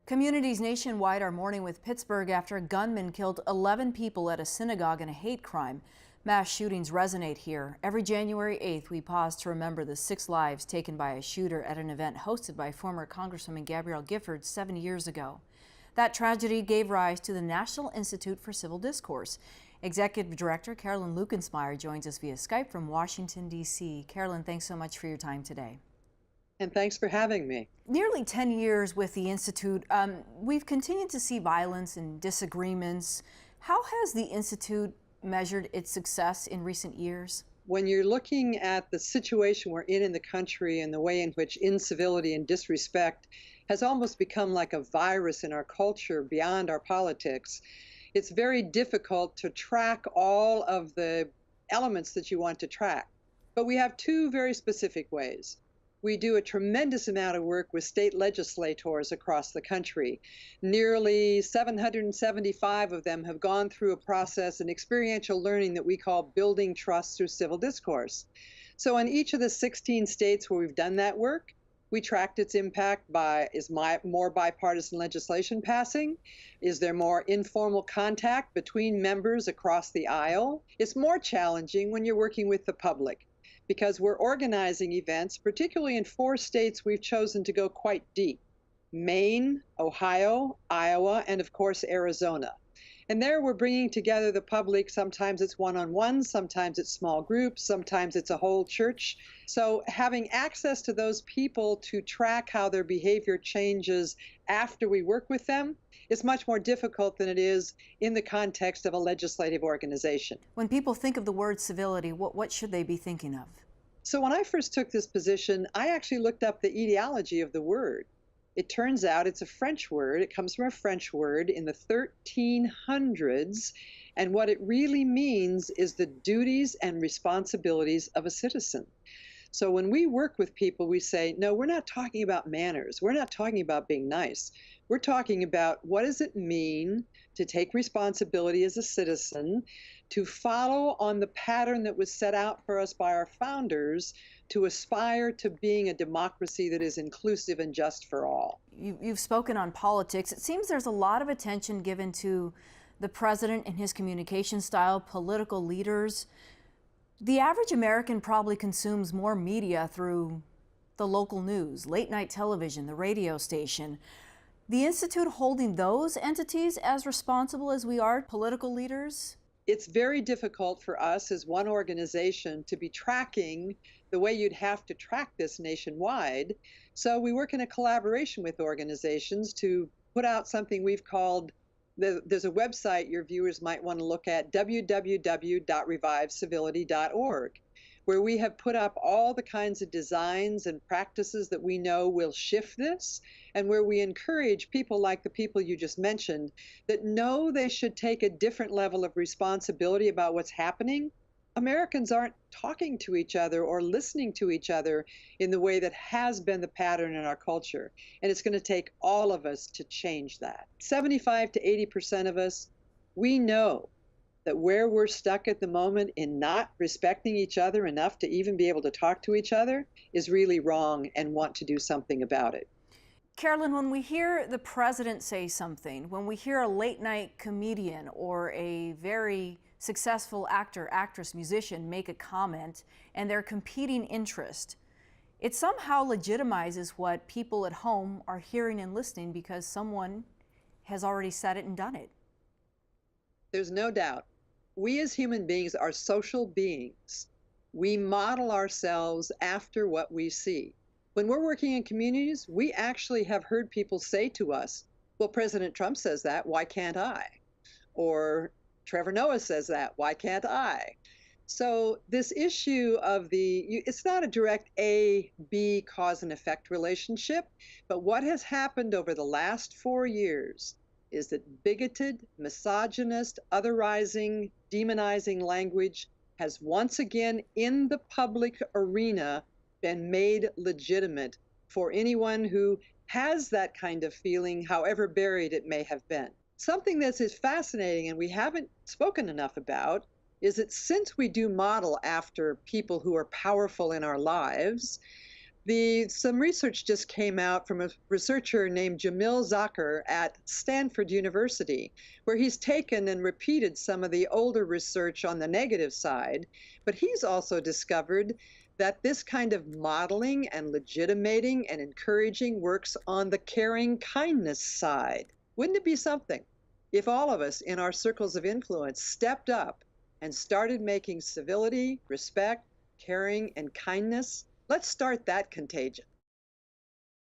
Communities nationwide are mourning with Pittsburgh after a gunman killed 11 people at a synagogue in a hate crime. Mass shootings resonate here. Every January 8th, we pause to remember the 6 lives taken by a shooter at an event hosted by former Congresswoman Gabrielle Giffords 7 years ago. That tragedy gave rise to the National Institute for Civil Discourse. Executive Director Carolyn Lukensmeyer joins us via Skype from Washington, D.C. Carolyn, thanks so much for your time today. And thanks for having me. Nearly 10 years with the Institute, we've continued to see violence and disagreements. How has the Institute measured its success in recent years? When you're looking at the situation we're in the country and the way in which incivility and disrespect has almost become like a virus in our culture beyond our politics, it's very difficult to track all of the elements that you want to track. But we have two very specific ways. We do a tremendous amount of work with state legislators across the country. Nearly 775 of them have gone through a process, an experiential learning that we call building trust through civil discourse. So in each of the 16 states where we've done that work, we tracked its impact by, more bipartisan legislation passing? Is there more informal contact between members across the aisle? It's more challenging when you're working with the public, because we're organizing events, particularly in 4 states we've chosen to go quite deep: Maine, Ohio, Iowa, and of course Arizona. And there we're bringing together the public. Sometimes it's one-on-one, sometimes it's small groups, sometimes it's a whole church. So having access to those people to track how their behavior changes after we work with them is much more difficult than it is in the context of a legislative organization. When people think of the word civility, what should they be thinking of? So when I first took this position, I actually looked up the etiology of the word. It turns out it's a French word. It comes from a French word in the 1300s, and what it really means is the duties and responsibilities of a citizen. So when we work with people, we say, no, we're not talking about manners. We're not talking about being nice. We're talking about what does it mean to take responsibility as a citizen, to follow on the pattern that was set out for us by our founders, to aspire to being a democracy that is inclusive and just for all. You've spoken on politics. It seems there's a lot of attention given to the president and his communication style, political leaders. The average American probably consumes more media through the local news, late night television, the radio station. The Institute holding those entities as responsible as we are political leaders? It's very difficult for us as one organization to be tracking the way you'd have to track this nationwide. So we work in a collaboration with organizations to put out something we've called, there's a website your viewers might want to look at, www.revivecivility.org, where we have put up all the kinds of designs and practices that we know will shift this, and where we encourage people like the people you just mentioned that know they should take a different level of responsibility about what's happening. Americans aren't talking to each other or listening to each other in the way that has been the pattern in our culture, and it's going to take all of us to change that. 75 to 80% of us, we know that where we're stuck at the moment in not respecting each other enough to even be able to talk to each other is really wrong, and want to do something about it. Carolyn, when we hear the president say something, when we hear a late night comedian or a very successful actor, actress, musician make a comment and their competing interest, it somehow legitimizes what people at home are hearing and listening because someone has already said it and done it. There's no doubt. We as human beings are social beings. We model ourselves after what we see. When we're working in communities, we actually have heard people say to us, well, President Trump says that, why can't I? Or Trevor Noah says that, why can't I? So this issue of it's not a direct A-B cause and effect relationship, but what has happened over the last 4 years is that bigoted, misogynist, otherizing, demonizing language has once again in the public arena been made legitimate for anyone who has that kind of feeling, however buried it may have been. Something that is fascinating and we haven't spoken enough about is that since we do model after people who are powerful in our lives, Some research just came out from a researcher named Jamil Zakir at Stanford University, where he's taken and repeated some of the older research on the negative side, but he's also discovered that this kind of modeling and legitimating and encouraging works on the caring kindness side. Wouldn't it be something if all of us in our circles of influence stepped up and started making civility, respect, caring, and kindness? Let's start that contagion.